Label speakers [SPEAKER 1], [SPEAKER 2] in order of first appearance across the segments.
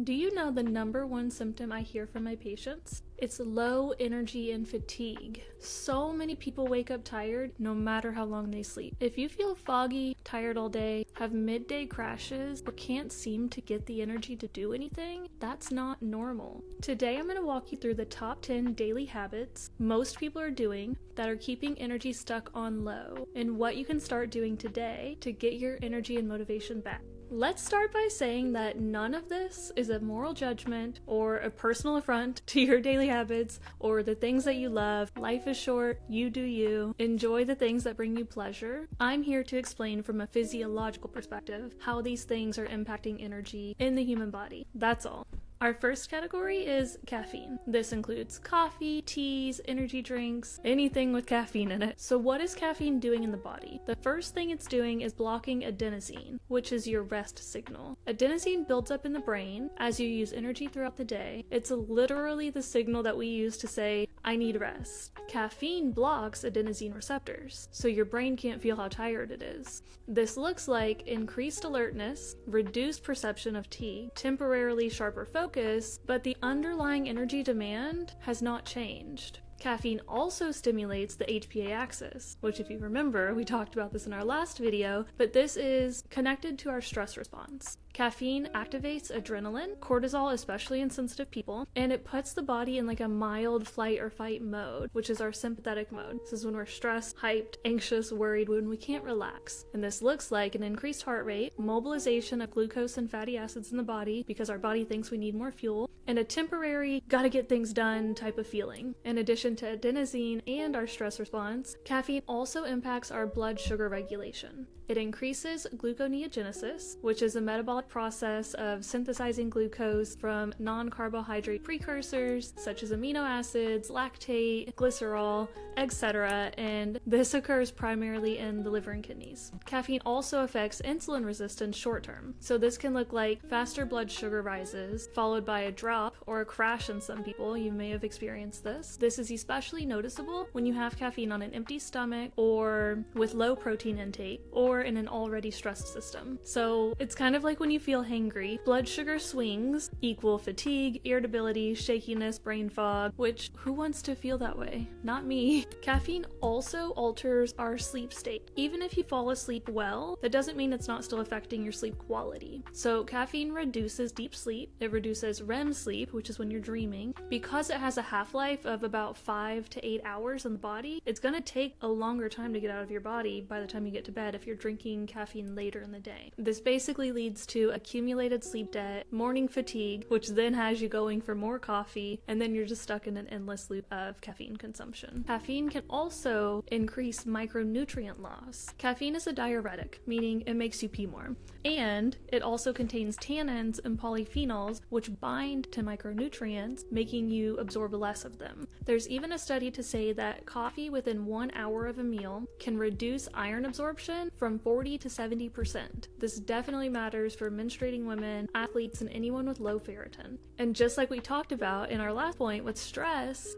[SPEAKER 1] Do you know the number one symptom I hear from my patients? It's low energy and fatigue. So many people wake up tired no matter how long they sleep. If you feel foggy, tired all day, have midday crashes, or can't seem to get the energy to do anything, that's not normal. Today I'm going to walk you through the top 10 daily habits most people are doing that are keeping energy stuck on low, and what you can start doing today to get your energy and motivation back. Let's start by saying that none of this is a moral judgment or a personal affront to your daily habits or the things that you love. Life is short, you do you. Enjoy the things that bring you pleasure. I'm here to explain from a physiological perspective how these things are impacting energy in the human body. That's all. Our first category is caffeine. This includes coffee, teas, energy drinks, anything with caffeine in it. So what is caffeine doing in the body? The first thing it's doing is blocking adenosine, which is your rest signal. Adenosine builds up in the brain as you use energy throughout the day. It's literally the signal that we use to say, I need rest. Caffeine blocks adenosine receptors, so your brain can't feel how tired it is. This looks like increased alertness, reduced perception of tea, temporarily sharper focus, but the underlying energy demand has not changed. Caffeine also stimulates the HPA axis, which if you remember, we talked about this in our last video, but this is connected to our stress response. Caffeine activates adrenaline, cortisol, especially in sensitive people, and it puts the body in like a mild flight or fight mode, which is our sympathetic mode. This is when we're stressed, hyped, anxious, worried, when we can't relax. And this looks like an increased heart rate, mobilization of glucose and fatty acids in the body because our body thinks we need more fuel, and a temporary gotta get things done type of feeling. In addition to adenosine and our stress response, caffeine also impacts our blood sugar regulation. It increases gluconeogenesis, which is a metabolic process of synthesizing glucose from non-carbohydrate precursors such as amino acids, lactate, glycerol, etc., and this occurs primarily in the liver and kidneys. Caffeine also affects insulin resistance short term, so this can look like faster blood sugar rises, followed by a drop or a crash in some people. You may have experienced this. This is especially noticeable when you have caffeine on an empty stomach or with low protein intake or in an already stressed system. So it's kind of like when you feel hangry. Blood sugar swings equal fatigue, irritability, shakiness, brain fog, which who wants to feel that way? Not me. Caffeine also alters our sleep state. Even if you fall asleep well, that doesn't mean it's not still affecting your sleep quality. So caffeine reduces deep sleep. It reduces REM sleep, which is when you're dreaming. Because it has a half-life of about 5 to 8 hours in the body, it's going to take a longer time to get out of your body by the time you get to bed if you're drinking caffeine later in the day. This basically leads to accumulated sleep debt, morning fatigue, which then has you going for more coffee, and then you're just stuck in an endless loop of caffeine consumption. Caffeine can also increase micronutrient loss. Caffeine is a diuretic, meaning it makes you pee more. And it also contains tannins and polyphenols, which bind to micronutrients, making you absorb less of them. There's even a study to say that coffee within 1 hour of a meal can reduce iron absorption from 40 to 70%. This definitely matters for menstruating women, athletes, and anyone with low ferritin. And just like we talked about in our last point with stress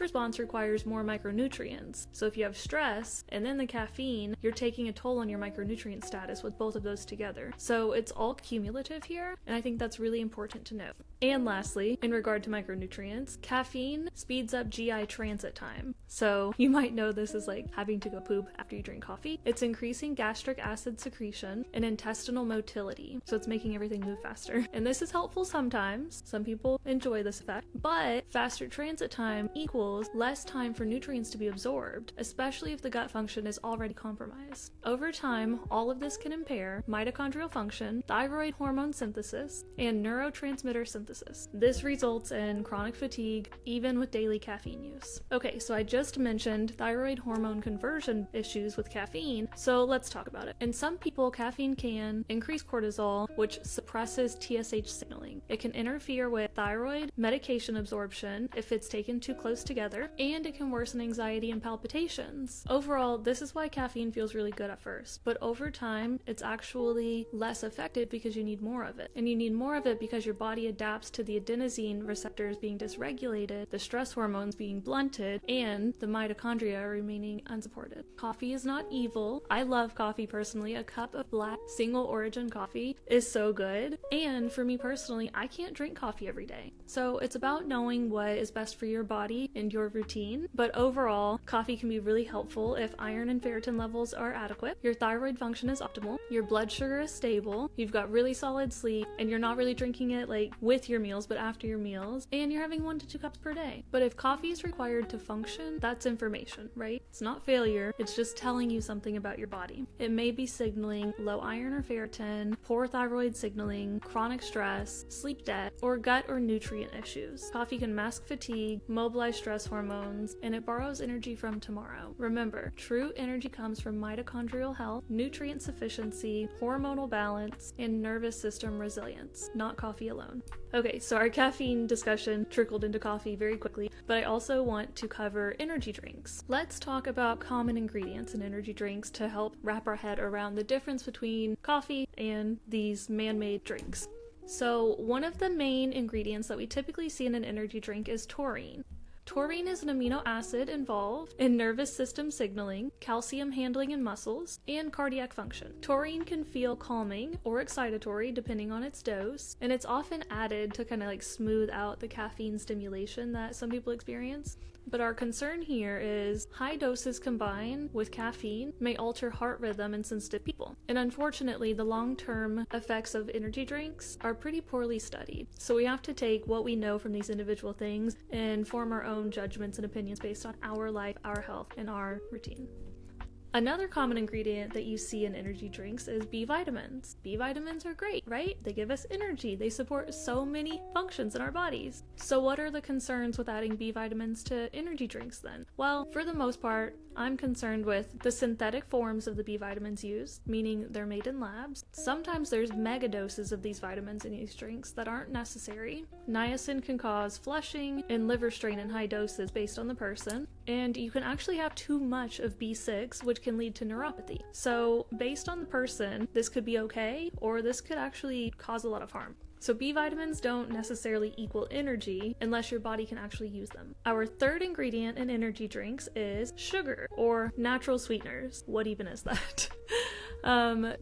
[SPEAKER 1] response requires more micronutrients. So if you have stress and then the caffeine, you're taking a toll on your micronutrient status with both of those together. So it's all cumulative here, and I think that's really important to note. And lastly, in regard to micronutrients, caffeine speeds up GI transit time. So you might know this is like having to go poop after you drink coffee. It's increasing gastric acid secretion and intestinal motility, so it's making everything move faster. And this is helpful sometimes. Some people enjoy this effect, but faster transit time equals less time for nutrients to be absorbed, especially if the gut function is already compromised. Over time, all of this can impair mitochondrial function, thyroid hormone synthesis, and neurotransmitter synthesis. This results in chronic fatigue, even with daily caffeine use. Okay, so I just mentioned thyroid hormone conversion issues with caffeine, so let's talk about it. In some people, caffeine can increase cortisol, which suppresses TSH signaling. It can interfere with thyroid medication absorption if it's taken too close together, and it can worsen anxiety and palpitations. Overall, this is why caffeine feels really good at first, but over time, it's actually less effective because you need more of it. And you need more of it because your body adapts to the adenosine receptors being dysregulated, the stress hormones being blunted, and the mitochondria remaining unsupported. Coffee is not evil. I love coffee. coffee personally. A cup of black single origin coffee is so good. And for me personally, I can't drink coffee every day. So it's about knowing what is best for your body and your routine. But overall, coffee can be really helpful if iron and ferritin levels are adequate, your thyroid function is optimal, your blood sugar is stable, you've got really solid sleep, and you're not really drinking it like with your meals, but after your meals, and you're having 1 to 2 cups per day. But if coffee is required to function, that's information, right? It's not failure, it's just telling you something about your body. It may be signaling low iron or ferritin, poor thyroid signaling, chronic stress, sleep debt, or gut or nutrient issues. Coffee can mask fatigue, mobilize stress hormones, and it borrows energy from tomorrow. Remember, true energy comes from mitochondrial health, nutrient sufficiency, hormonal balance, and nervous system resilience, not coffee alone. Okay, so our caffeine discussion trickled into coffee very quickly, but I also want to cover energy drinks. Let's talk about common ingredients in energy drinks to help wrap our head around the difference between coffee and these man-made drinks. So one of the main ingredients that we typically see in an energy drink is taurine. Taurine is an amino acid involved in nervous system signaling, calcium handling in muscles, and cardiac function. Taurine can feel calming or excitatory depending on its dose, and it's often added to kind of like smooth out the caffeine stimulation that some people experience. But our concern here is high doses combined with caffeine may alter heart rhythm in sensitive people. And unfortunately, the long-term effects of energy drinks are pretty poorly studied. So we have to take what we know from these individual things and form our own judgments and opinions based on our life, our health, and our routine. Another common ingredient that you see in energy drinks is B vitamins. B vitamins are great, right? They give us energy. They support so many functions in our bodies. So what are the concerns with adding B vitamins to energy drinks then? Well, for the most part, I'm concerned with the synthetic forms of the B vitamins used, meaning they're made in labs. Sometimes there's mega doses of these vitamins in these drinks that aren't necessary. Niacin can cause flushing and liver strain in high doses based on the person. And you can actually have too much of B6, which can lead to neuropathy. So based on the person, this could be okay, or this could actually cause a lot of harm. So B vitamins don't necessarily equal energy unless your body can actually use them. Our third ingredient in energy drinks is sugar or natural sweeteners. What even is that?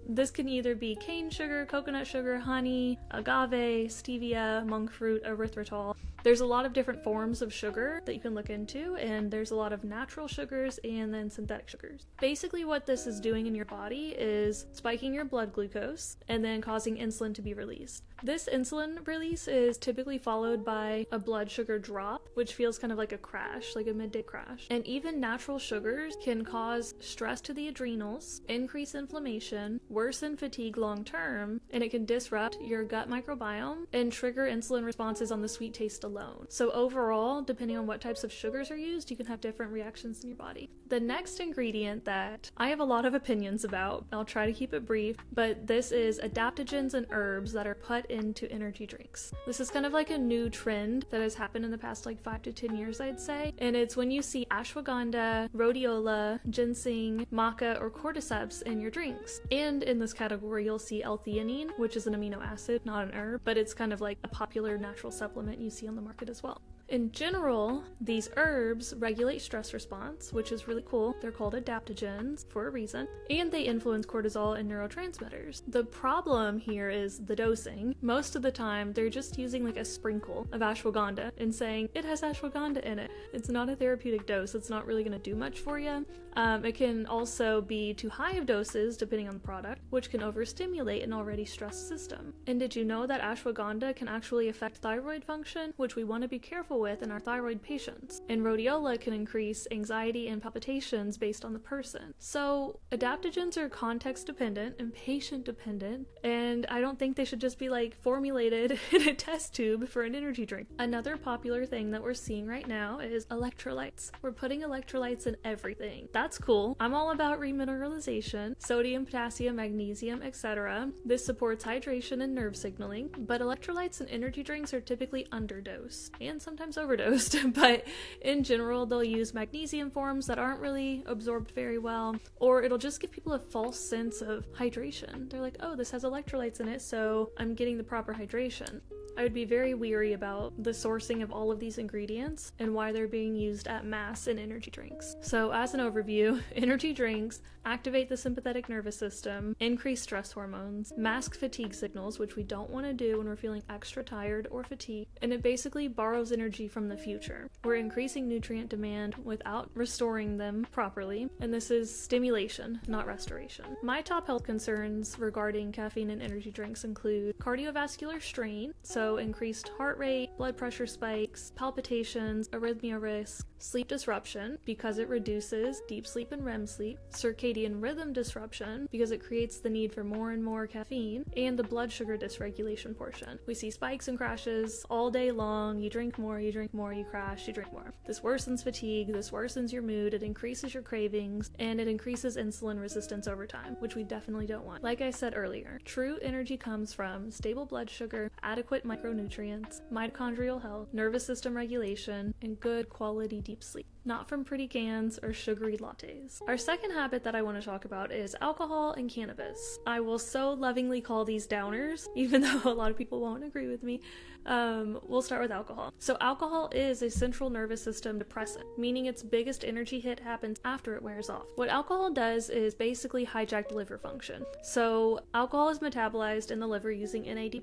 [SPEAKER 1] This can either be cane sugar, coconut sugar, honey, agave, stevia, monk fruit, erythritol. There's a lot of different forms of sugar that you can look into, and there's a lot of natural sugars and then synthetic sugars. Basically what this is doing in your body is spiking your blood glucose and then causing insulin to be released. This insulin release is typically followed by a blood sugar drop, which feels kind of like a crash, like a midday crash. And even natural sugars can cause stress to the adrenals, increase inflammation, worsen fatigue long term, and it can disrupt your gut microbiome and trigger insulin responses on the sweet taste alone. So overall, depending on what types of sugars are used, you can have different reactions in your body. The next ingredient that I have a lot of opinions about, I'll try to keep it brief, but this is adaptogens and herbs that are put into energy drinks. This is kind of like a new trend that has happened in the past like 5 to 10 years, I'd say. And it's when you see ashwagandha, rhodiola, ginseng, maca, or cordyceps in your drinks. And in this category, you'll see L-theanine, which is an amino acid, not an herb, but it's kind of like a popular natural supplement you see on the market as well. In general, these herbs regulate stress response, which is really cool. They're called adaptogens for a reason, and they influence cortisol and neurotransmitters. The problem here is the dosing. Most of the time, they're just using like a sprinkle of ashwagandha and saying it has ashwagandha in it. It's not a therapeutic dose. It's not really going to do much for you. It can also be too high of doses depending on the product, which can overstimulate an already stressed system. And did you know that ashwagandha can actually affect thyroid function, which we want to be careful with in our thyroid patients? And rhodiola can increase anxiety and palpitations based on the person. So adaptogens are context dependent and patient dependent, and I don't think they should just be like formulated in a test tube for an energy drink. Another popular thing that we're seeing right now is electrolytes. We're putting electrolytes in everything. That's cool. I'm all about remineralization, sodium, potassium, magnesium, etc. This supports hydration and nerve signaling, but electrolytes in energy drinks are typically underdosed and sometimes overdosed, but in general they'll use magnesium forms that aren't really absorbed very well, or it'll just give people a false sense of hydration. They're like, oh, this has electrolytes in it, so I'm getting the proper hydration. I would be very weary about the sourcing of all of these ingredients and why they're being used at mass in energy drinks. So as an overview, energy drinks activate the sympathetic nervous system, increase stress hormones, mask fatigue signals, which we don't want to do when we're feeling extra tired or fatigued, and it basically borrows energy from the future. We're increasing nutrient demand without restoring them properly, and this is stimulation, not restoration. My top health concerns regarding caffeine and energy drinks include cardiovascular strain, so increased heart rate, blood pressure spikes, palpitations, arrhythmia risk, sleep disruption because it reduces deep sleep and REM sleep, circadian rhythm disruption because it creates the need for more and more caffeine, and the blood sugar dysregulation portion. We see spikes and crashes all day long. You drink more, you crash, you drink more. This worsens fatigue, this worsens your mood, it increases your cravings, and it increases insulin resistance over time, which we definitely don't want. Like I said earlier, true energy comes from stable blood sugar, adequate micronutrients, mitochondrial health, nervous system regulation, and good quality deep sleep, not from pretty cans or sugary lattes. Our second habit that I want to talk about is alcohol and cannabis. I will so lovingly call these downers, even though a lot of people won't agree with me. We'll start with alcohol. So alcohol is a central nervous system depressant, meaning its biggest energy hit happens after it wears off. What alcohol does is basically hijack liver function. So alcohol is metabolized in the liver using NAD+,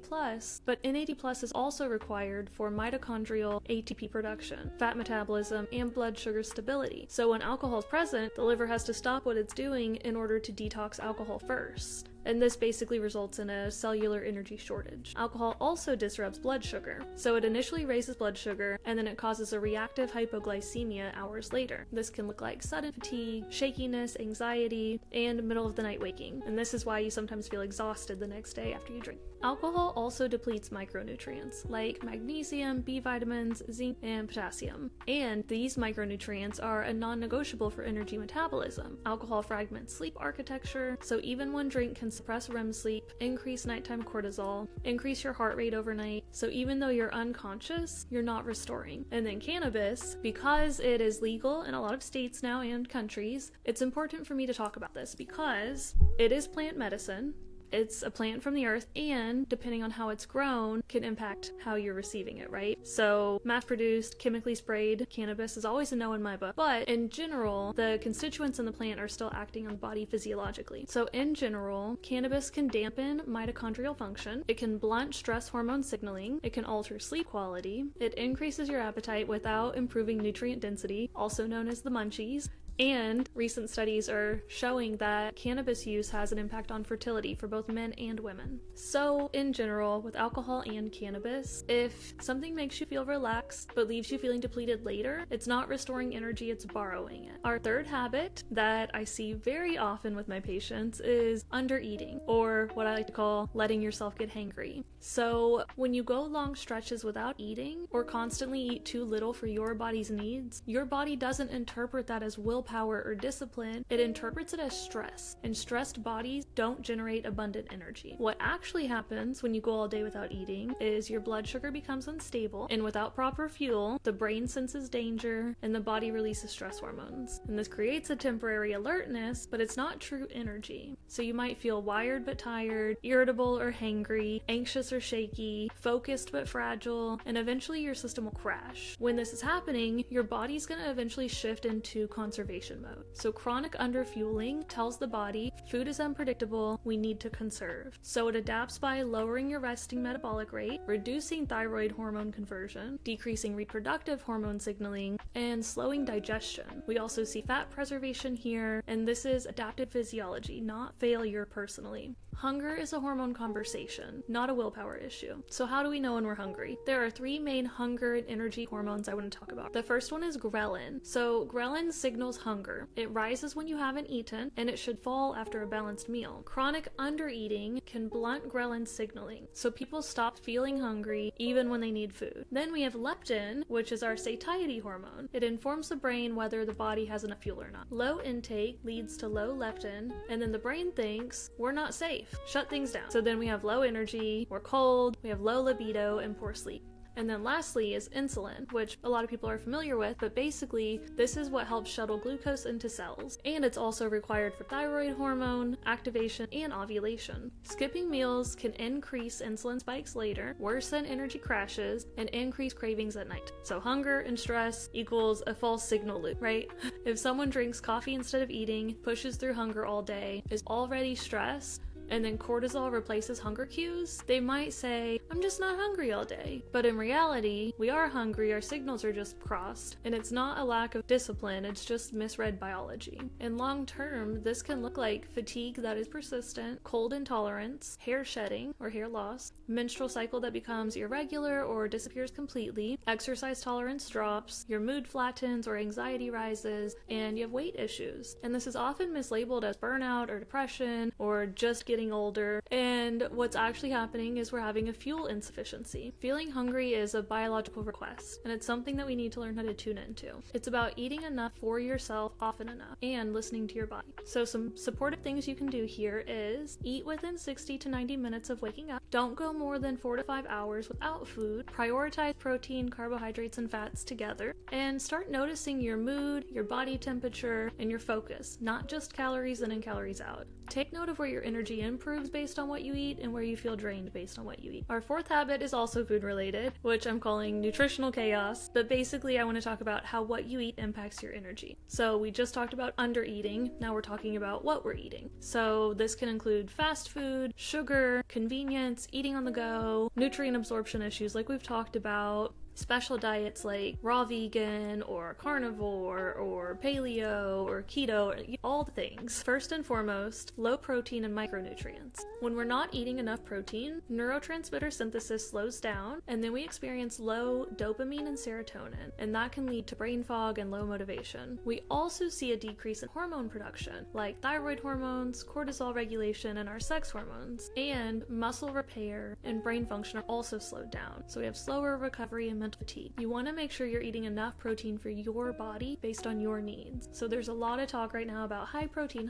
[SPEAKER 1] but NAD+ is also required for mitochondrial ATP production, fat metabolism, and blood sugar stability. So when alcohol is present, the liver has to stop what it's doing in order to detox alcohol first. And this basically results in a cellular energy shortage. Alcohol also disrupts blood sugar. So it initially raises blood sugar, and then it causes a reactive hypoglycemia hours later. This can look like sudden fatigue, shakiness, anxiety, and middle of the night waking. And this is why you sometimes feel exhausted the next day after you drink. Alcohol also depletes micronutrients like magnesium, B vitamins, zinc, and potassium. And these micronutrients are a non-negotiable for energy metabolism. Alcohol fragments sleep architecture, so even one drink can suppress REM sleep, increase nighttime cortisol, increase your heart rate overnight, so even though you're unconscious, you're not restoring. And then cannabis, because it is legal in a lot of states now and countries, it's important for me to talk about this because it is plant medicine. It's a plant from the earth, and depending on how it's grown can impact how you're receiving it, right? So mass-produced, chemically sprayed cannabis is always a no in my book, but in general, the constituents in the plant are still acting on the body physiologically. So in general, cannabis can dampen mitochondrial function, it can blunt stress hormone signaling, it can alter sleep quality, it increases your appetite without improving nutrient density, also known as the munchies. And recent studies are showing that cannabis use has an impact on fertility for both men and women. So in general, with alcohol and cannabis, if something makes you feel relaxed but leaves you feeling depleted later, it's not restoring energy, it's borrowing it. Our third habit that I see very often with my patients is undereating, or what I like to call letting yourself get hangry. So when you go long stretches without eating or constantly eat too little for your body's needs, your body doesn't interpret that as willpower or discipline, it interprets it as stress, and stressed bodies don't generate abundant energy. What actually happens when you go all day without eating is your blood sugar becomes unstable, and without proper fuel, the brain senses danger and the body releases stress hormones. And this creates a temporary alertness, but it's not true energy. So you might feel wired but tired, irritable or hangry, anxious or shaky, focused but fragile, and eventually your system will crash. When this is happening, your body's going to eventually shift into conservation mode. So chronic underfueling tells the body food is unpredictable, we need to conserve. So it adapts by lowering your resting metabolic rate, reducing thyroid hormone conversion, decreasing reproductive hormone signaling, and slowing digestion. We also see fat preservation here, and this is adaptive physiology, not failure personally. Hunger is a hormone conversation, not a willpower issue. So how do we know when we're hungry? There are three main hunger and energy hormones I want to talk about. The first one is ghrelin. So ghrelin signals hunger. It rises when you haven't eaten, and it should fall after a balanced meal. Chronic undereating can blunt ghrelin signaling, so people stop feeling hungry even when they need food. Then we have leptin, which is our satiety hormone. It informs the brain whether the body has enough fuel or not. Low intake leads to low leptin, and then the brain thinks we're not safe. Shut things down. So then we have low energy, we're cold, we have low libido, and poor sleep. And then lastly is insulin, which a lot of people are familiar with, but basically this is what helps shuttle glucose into cells. And it's also required for thyroid hormone activation and ovulation. Skipping meals can increase insulin spikes later, worsen energy crashes, and increase cravings at night. So hunger and stress equals a false signal loop, right? If someone drinks coffee instead of eating, pushes through hunger all day, is already stressed, and then cortisol replaces hunger cues, they might say, I'm just not hungry all day. But in reality, we are hungry, our signals are just crossed, and it's not a lack of discipline, it's just misread biology. In long term, this can look like fatigue that is persistent, cold intolerance, hair shedding or hair loss, menstrual cycle that becomes irregular or disappears completely, exercise tolerance drops, your mood flattens or anxiety rises, and you have weight issues. And this is often mislabeled as burnout or depression or just getting older, and what's actually happening is we're having a fuel insufficiency. Feeling hungry is a biological request, and it's something that we need to learn how to tune into. It's about eating enough for yourself often enough and listening to your body. So some supportive things you can do here is eat within 60 to 90 minutes of waking up. Don't go more than 4 to 5 hours without food. Prioritize protein, carbohydrates, and fats together, and start noticing your mood, your body temperature, and your focus, not just calories in and calories out. Take note of where your energy improves based on what you eat and where you feel drained based on what you eat. Our fourth habit is also food related, which I'm calling nutritional chaos, but basically I want to talk about how what you eat impacts your energy. So we just talked about under eating, now we're talking about what we're eating. So this can include fast food, sugar, convenience, eating on the go, nutrient absorption issues like we've talked about, special diets like raw vegan or carnivore or paleo or keto, all the things. First and foremost, low protein and micronutrients. When we're not eating enough protein, neurotransmitter synthesis slows down, and then we experience low dopamine and serotonin, and that can lead to brain fog and low motivation. We also see a decrease in hormone production, like thyroid hormones, cortisol regulation, and our sex hormones, and muscle repair and brain function are also slowed down. So we have slower recovery and mental fatigue. You want to make sure you're eating enough protein for your body based on your needs. So there's a lot of talk right now about high protein,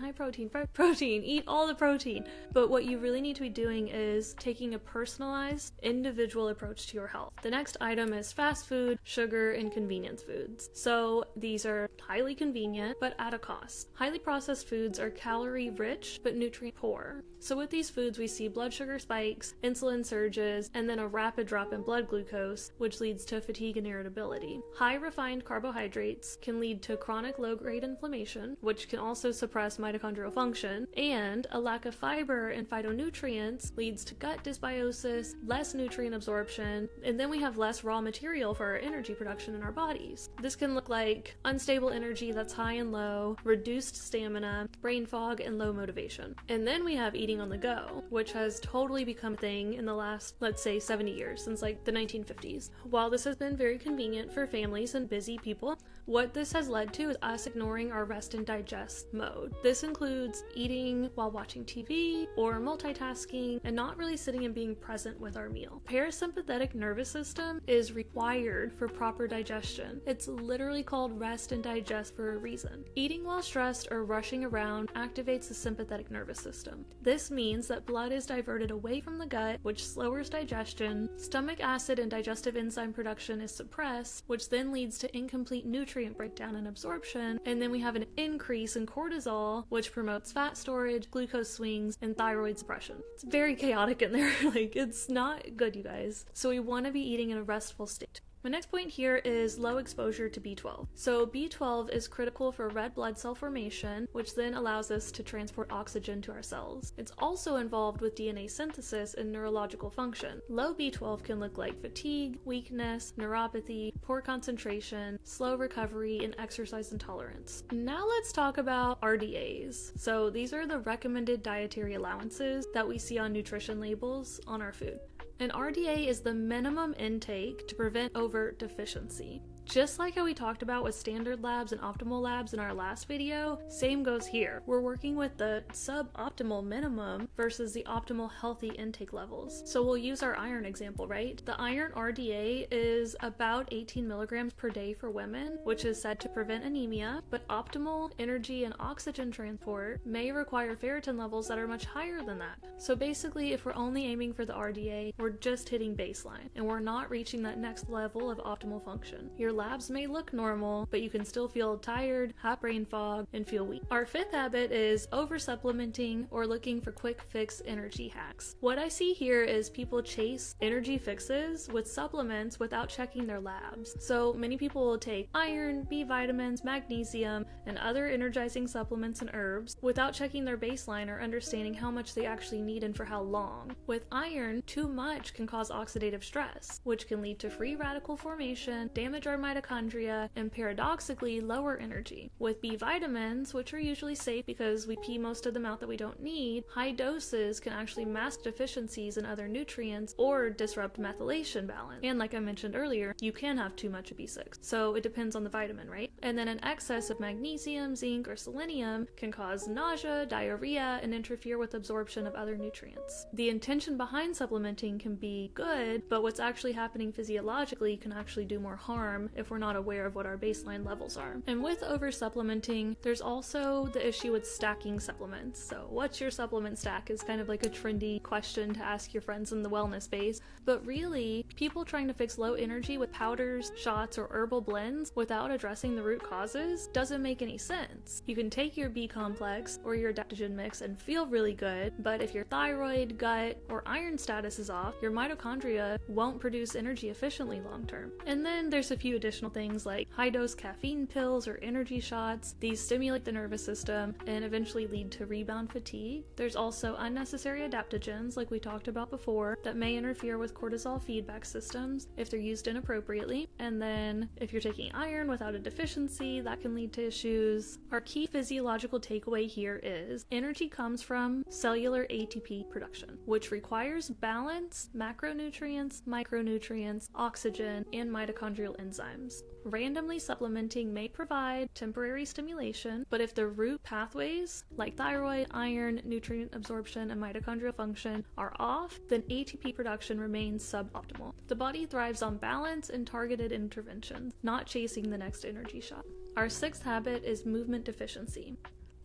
[SPEAKER 1] eat all the protein. But what you really need to be doing is taking a personalized, individual approach to your health. The next item is fast food, sugar, and convenience foods. So these are highly convenient, but at a cost. Highly processed foods are calorie rich, but nutrient poor. So with these foods, we see blood sugar spikes, insulin surges, and then a rapid drop in blood glucose, which leads to fatigue and irritability. High refined carbohydrates can lead to chronic low-grade inflammation, which can also suppress mitochondrial function, and a lack of fiber and phytonutrients leads to gut dysbiosis, less nutrient absorption, and then we have less raw material for our energy production in our bodies. This can look like unstable energy that's high and low, reduced stamina, brain fog, and low motivation. And then we have eating on the go, which has totally become a thing in the last, let's say, 70 years, since like the 1950s. While this has been very convenient for families and busy people, what this has led to is us ignoring our rest and digest mode. This includes eating while watching TV or multitasking and not really sitting and being present with our meal. Parasympathetic nervous system is required for proper digestion. It's literally called rest and digest for a reason. Eating while stressed or rushing around activates the sympathetic nervous system. This means that blood is diverted away from the gut, which slows digestion, stomach acid and digestive enzyme production is suppressed, which then leads to incomplete nutrient breakdown and absorption, and then we have an increase in cortisol, which promotes fat storage, glucose swings, and thyroid suppression. It's very chaotic in there. It's not good, you guys. So we want to be eating in a restful state. My next point here is low exposure to B12. So B12 is critical for red blood cell formation, which then allows us to transport oxygen to our cells. It's also involved with DNA synthesis and neurological function. Low B12 can look like fatigue, weakness, neuropathy, poor concentration, slow recovery, and exercise intolerance. Now let's talk about RDAs. So these are the recommended dietary allowances that we see on nutrition labels on our food. An RDA is the minimum intake to prevent overt deficiency. Just like how we talked about with standard labs and optimal labs in our last video, same goes here. We're working with the suboptimal minimum versus the optimal healthy intake levels. So we'll use our iron example, right? The iron RDA is about 18 milligrams per day for women, which is said to prevent anemia, but optimal energy and oxygen transport may require ferritin levels that are much higher than that. So basically, if we're only aiming for the RDA, we're just hitting baseline, and we're not reaching that next level of optimal function. Your labs may look normal, but you can still feel tired, have brain fog, and feel weak. Our fifth habit is over-supplementing or looking for quick fix energy hacks. What I see here is people chase energy fixes with supplements without checking their labs. So many people will take iron, B vitamins, magnesium, and other energizing supplements and herbs without checking their baseline or understanding how much they actually need and for how long. With iron, too much can cause oxidative stress, which can lead to free radical formation, damage our mitochondria, and paradoxically lower energy. With B vitamins, which are usually safe because we pee most of them out that we don't need, high doses can actually mask deficiencies in other nutrients or disrupt methylation balance. And like I mentioned earlier, you can have too much of B6, so it depends on the vitamin, right? And then an excess of magnesium, zinc, or selenium can cause nausea, diarrhea, and interfere with absorption of other nutrients. The intention behind supplementing can be good, but what's actually happening physiologically can actually do more harm if we're not aware of what our baseline levels are. And with over-supplementing, there's also the issue with stacking supplements. So what's your supplement stack is kind of like a trendy question to ask your friends in the wellness space, but really, people trying to fix low energy with powders, shots, or herbal blends without addressing the root causes doesn't make any sense. You can take your B complex or your adaptogen mix and feel really good, but if your thyroid, gut, or iron status is off, your mitochondria won't produce energy efficiently long term. And then there's a few additional things like high-dose caffeine pills or energy shots. These stimulate the nervous system and eventually lead to rebound fatigue. There's also unnecessary adaptogens, like we talked about before, that may interfere with cortisol feedback systems if they're used inappropriately. And then if you're taking iron without a deficiency, that can lead to issues. Our key physiological takeaway here is energy comes from cellular ATP production, which requires balanced macronutrients, micronutrients, oxygen, and mitochondrial enzymes. Randomly supplementing may provide temporary stimulation, but if the root pathways like thyroid, iron, nutrient absorption, and mitochondrial function are off, then ATP production remains suboptimal. The body thrives on balance and targeted interventions, not chasing the next energy shot. Our sixth habit is movement deficiency.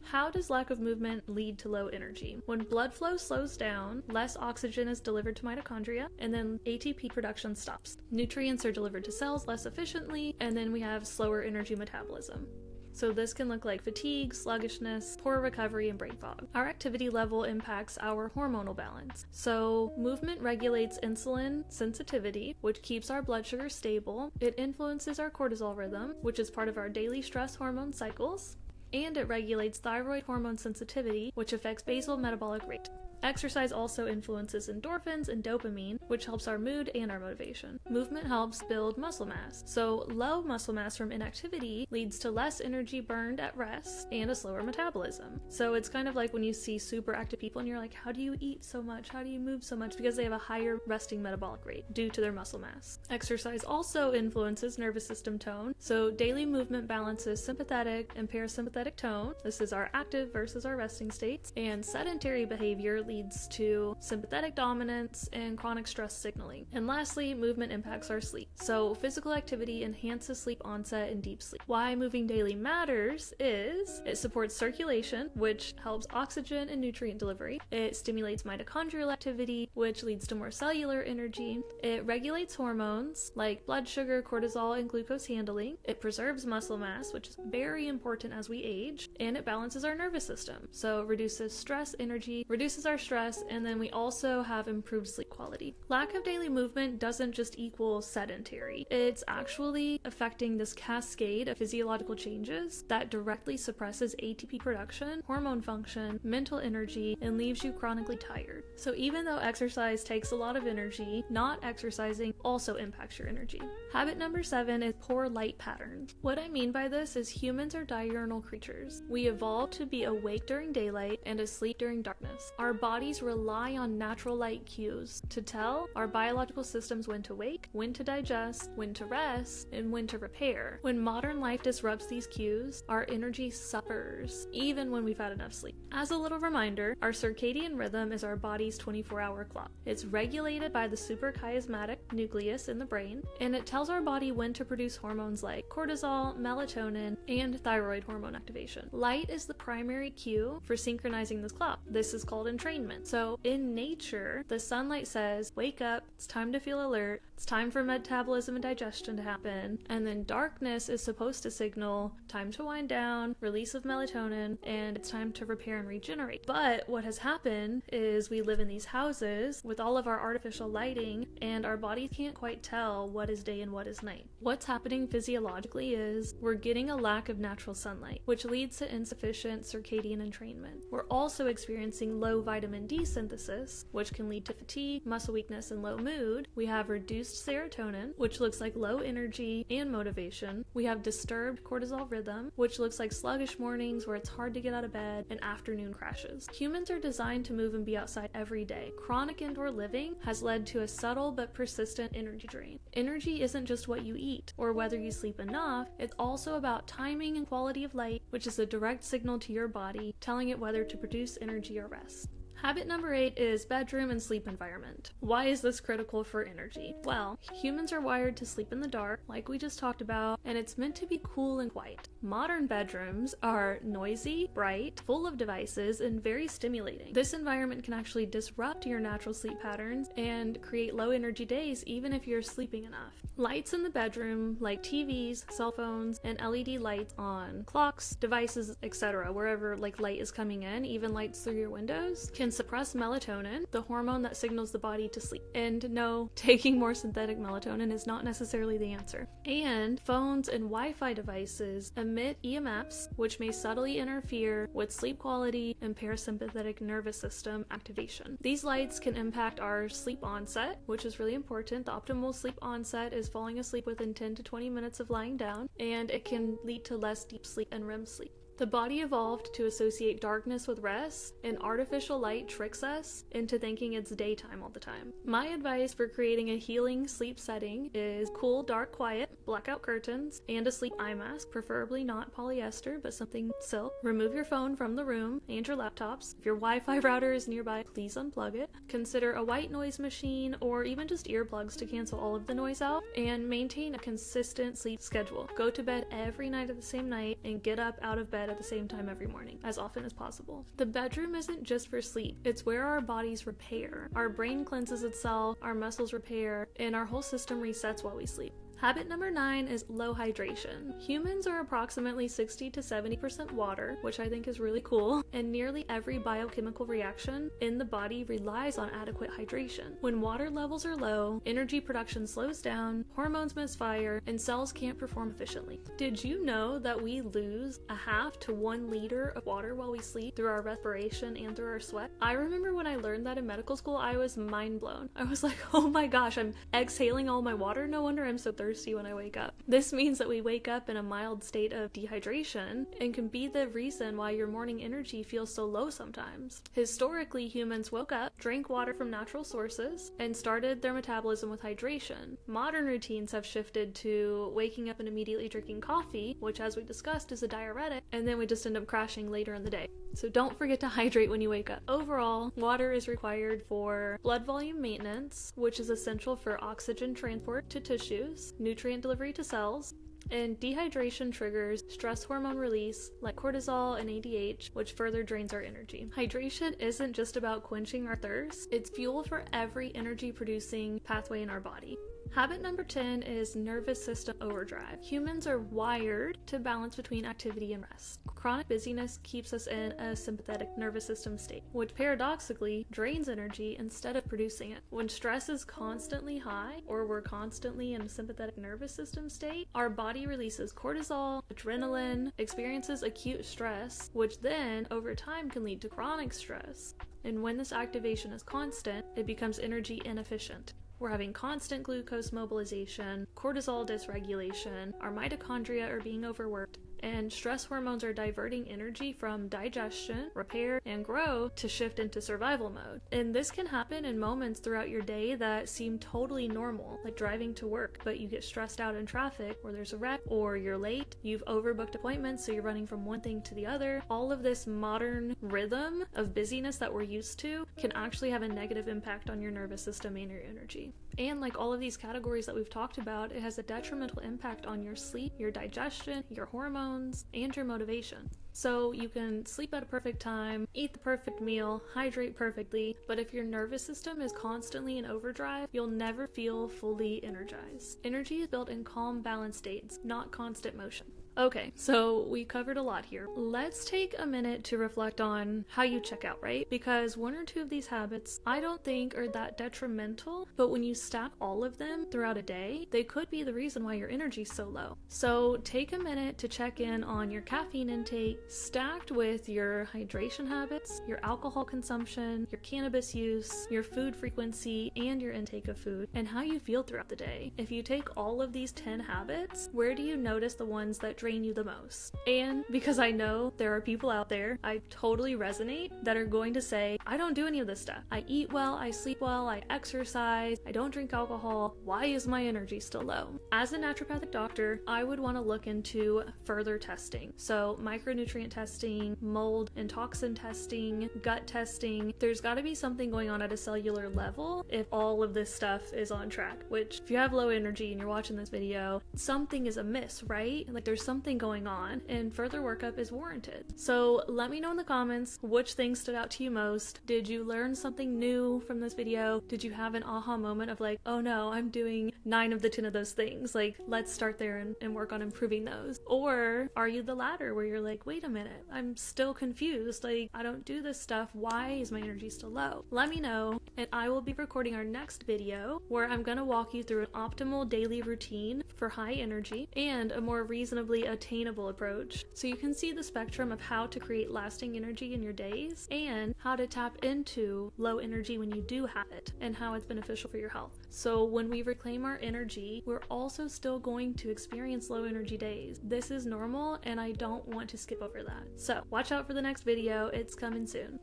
[SPEAKER 1] How does lack of movement lead to low energy? When blood flow slows down, less oxygen is delivered to mitochondria, and then ATP production stops. Nutrients are delivered to cells less efficiently, and then we have slower energy metabolism. So this can look like fatigue, sluggishness, poor recovery, and brain fog. Our activity level impacts our hormonal balance. So movement regulates insulin sensitivity, which keeps our blood sugar stable. It influences our cortisol rhythm, which is part of our daily stress hormone cycles. And it regulates thyroid hormone sensitivity, which affects basal metabolic rate. Exercise also influences endorphins and dopamine, which helps our mood and our motivation. Movement helps build muscle mass. So low muscle mass from inactivity leads to less energy burned at rest and a slower metabolism. So it's kind of like when you see super active people and you're like, how do you eat so much? How do you move so much? Because they have a higher resting metabolic rate due to their muscle mass. Exercise also influences nervous system tone. So daily movement balances sympathetic and parasympathetic tone. This is our active versus our resting states. And sedentary behavior leads to sympathetic dominance and chronic stress signaling. And lastly, movement impacts our sleep. So physical activity enhances sleep onset and deep sleep. Why moving daily matters is it supports circulation, which helps oxygen and nutrient delivery. It stimulates mitochondrial activity, which leads to more cellular energy. It regulates hormones like blood sugar, cortisol, and glucose handling. It preserves muscle mass, which is very important as we age. And it balances our nervous system. So it reduces stress, energy, reduces our stress, and then we also have improved sleep quality. Lack of daily movement doesn't just equal sedentary. It's actually affecting this cascade of physiological changes that directly suppresses ATP production, hormone function, mental energy, and leaves you chronically tired. So even though exercise takes a lot of energy, not exercising also impacts your energy. Habit number 7 is poor light pattern. What I mean by this is humans are diurnal creatures. We evolved to be awake during daylight and asleep during darkness. Our bodies rely on natural light cues to tell our biological systems when to wake, when to digest, when to rest, and when to repair. When modern life disrupts these cues, our energy suffers, even when we've had enough sleep. As a little reminder, our circadian rhythm is our body's 24-hour clock. It's regulated by the suprachiasmatic nucleus in the brain, and it tells our body when to produce hormones like cortisol, melatonin, and thyroid hormone activation. Light is the primary cue for synchronizing this clock. This is called entrainment. So in nature, the sunlight says, wake up, it's time to feel alert, it's time for metabolism and digestion to happen, and then darkness is supposed to signal time to wind down, release of melatonin, and it's time to repair and regenerate. But what has happened is we live in these houses with all of our artificial lighting, and our bodies can't quite tell what is day and what is night. What's happening physiologically is we're getting a lack of natural sunlight, which leads to insufficient circadian entrainment. We're also experiencing low vitamin D synthesis, which can lead to fatigue, muscle weakness, and low mood. We have reduced serotonin, which looks like low energy and motivation. We have disturbed cortisol rhythm, which looks like sluggish mornings where it's hard to get out of bed, and afternoon crashes. Humans are designed to move and be outside every day. Chronic indoor living has led to a subtle but persistent energy drain. Energy isn't just what you eat or whether you sleep enough, it's also about timing and quality of light, which is a direct signal to your body telling it whether to produce energy or rest. Habit number 8 is bedroom and sleep environment. Why is this critical for energy? Well, humans are wired to sleep in the dark, like we just talked about, and it's meant to be cool and quiet. Modern bedrooms are noisy, bright, full of devices, and very stimulating. This environment can actually disrupt your natural sleep patterns and create low energy days even if you're sleeping enough. Lights in the bedroom, like TVs, cell phones, and LED lights on clocks, devices, etc., wherever light is coming in, even lights through your windows, can suppress melatonin, the hormone that signals the body to sleep. And no, taking more synthetic melatonin is not necessarily the answer. And phones and Wi-Fi devices emit EMFs, which may subtly interfere with sleep quality and parasympathetic nervous system activation. These lights can impact our sleep onset, which is really important. The optimal sleep onset is falling asleep within 10 to 20 minutes of lying down, and it can lead to less deep sleep and REM sleep. The body evolved to associate darkness with rest, and artificial light tricks us into thinking it's daytime all the time. My advice for creating a healing sleep setting is cool, dark, quiet, blackout curtains, and a sleep eye mask, preferably not polyester, but something silk. Remove your phone from the room and your laptops. If your Wi-Fi router is nearby, please unplug it. Consider a white noise machine or even just earplugs to cancel all of the noise out, and maintain a consistent sleep schedule. Go to bed every night at the same night and get up out of bed at the same time every morning, as often as possible. The bedroom isn't just for sleep, it's where our bodies repair. Our brain cleanses itself, our muscles repair, and our whole system resets while we sleep. Habit number 9 is low hydration. Humans are approximately 60 to 70% water, which I think is really cool, and nearly every biochemical reaction in the body relies on adequate hydration. When water levels are low, energy production slows down, hormones misfire, and cells can't perform efficiently. Did you know that we lose a half to 1 liter of water while we sleep through our respiration and through our sweat? I remember when I learned that in medical school, I was mind blown. I was like, oh my gosh, I'm exhaling all my water? No wonder I'm so thirsty when I wake up. This means that we wake up in a mild state of dehydration and can be the reason why your morning energy feels so low sometimes. Historically, humans woke up, drank water from natural sources, and started their metabolism with hydration. Modern routines have shifted to waking up and immediately drinking coffee, which, as we discussed, is a diuretic, and then we just end up crashing later in the day. So don't forget to hydrate when you wake up. Overall, water is required for blood volume maintenance, which is essential for oxygen transport to tissues, nutrient delivery to cells, and dehydration triggers stress hormone release like cortisol and ADH, which further drains our energy. Hydration isn't just about quenching our thirst, it's fuel for every energy producing pathway in our body. Habit number 10 is nervous system overdrive. Humans are wired to balance between activity and rest. Chronic busyness keeps us in a sympathetic nervous system state, which paradoxically drains energy instead of producing it. When stress is constantly high, or we're constantly in a sympathetic nervous system state, our body releases cortisol, adrenaline, experiences acute stress, which then over time can lead to chronic stress. And when this activation is constant, it becomes energy inefficient. We're having constant glucose mobilization, cortisol dysregulation, our mitochondria are being overworked, and stress hormones are diverting energy from digestion, repair, and growth to shift into survival mode. And this can happen in moments throughout your day that seem totally normal, like driving to work, but you get stressed out in traffic, or there's a wreck, or you're late, you've overbooked appointments, so you're running from one thing to the other. All of this modern rhythm of busyness that we're used to can actually have a negative impact on your nervous system and your energy. And like all of these categories that we've talked about, it has a detrimental impact on your sleep, your digestion, your hormones, and your motivation. So you can sleep at a perfect time, eat the perfect meal, hydrate perfectly, but if your nervous system is constantly in overdrive, you'll never feel fully energized. Energy is built in calm, balanced states, not constant motion. Okay, so we covered a lot here. Let's take a minute to reflect on how you check out, right? Because one or two of these habits I don't think are that detrimental, but when you stack all of them throughout a day, they could be the reason why your energy's so low. So take a minute to check in on your caffeine intake, stacked with your hydration habits, your alcohol consumption, your cannabis use, your food frequency, and your intake of food, and how you feel throughout the day. If you take all of these 10 habits, where do you notice the ones that drain you the most? And because I know there are people out there, I totally resonate, that are going to say, I don't do any of this stuff. I eat well, I sleep well, I exercise, I don't drink alcohol. Why is my energy still low? As a naturopathic doctor, I would want to look into further testing. So micronutrient testing, mold and toxin testing, gut testing. There's got to be something going on at a cellular level if all of this stuff is on track, which if you have low energy and you're watching this video, something is amiss, right? Like there's something going on and further workup is warranted. So let me know in the comments which things stood out to you most. Did you learn something new from this video? Did you have an aha moment of like, oh no, I'm doing 9 of the 10 of those things. Like, let's start there and work on improving those. Or are you the latter where you're like, wait a minute, I'm still confused. Like, I don't do this stuff. Why is my energy still low? Let me know, and I will be recording our next video where I'm going to walk you through an optimal daily routine for high energy and a more reasonably attainable approach, so you can see the spectrum of how to create lasting energy in your days and how to tap into low energy when you do have it and how it's beneficial for your health. So when we reclaim our energy, we're also still going to experience low energy days. This is normal and I don't want to skip over that. So watch out for the next video. It's coming soon.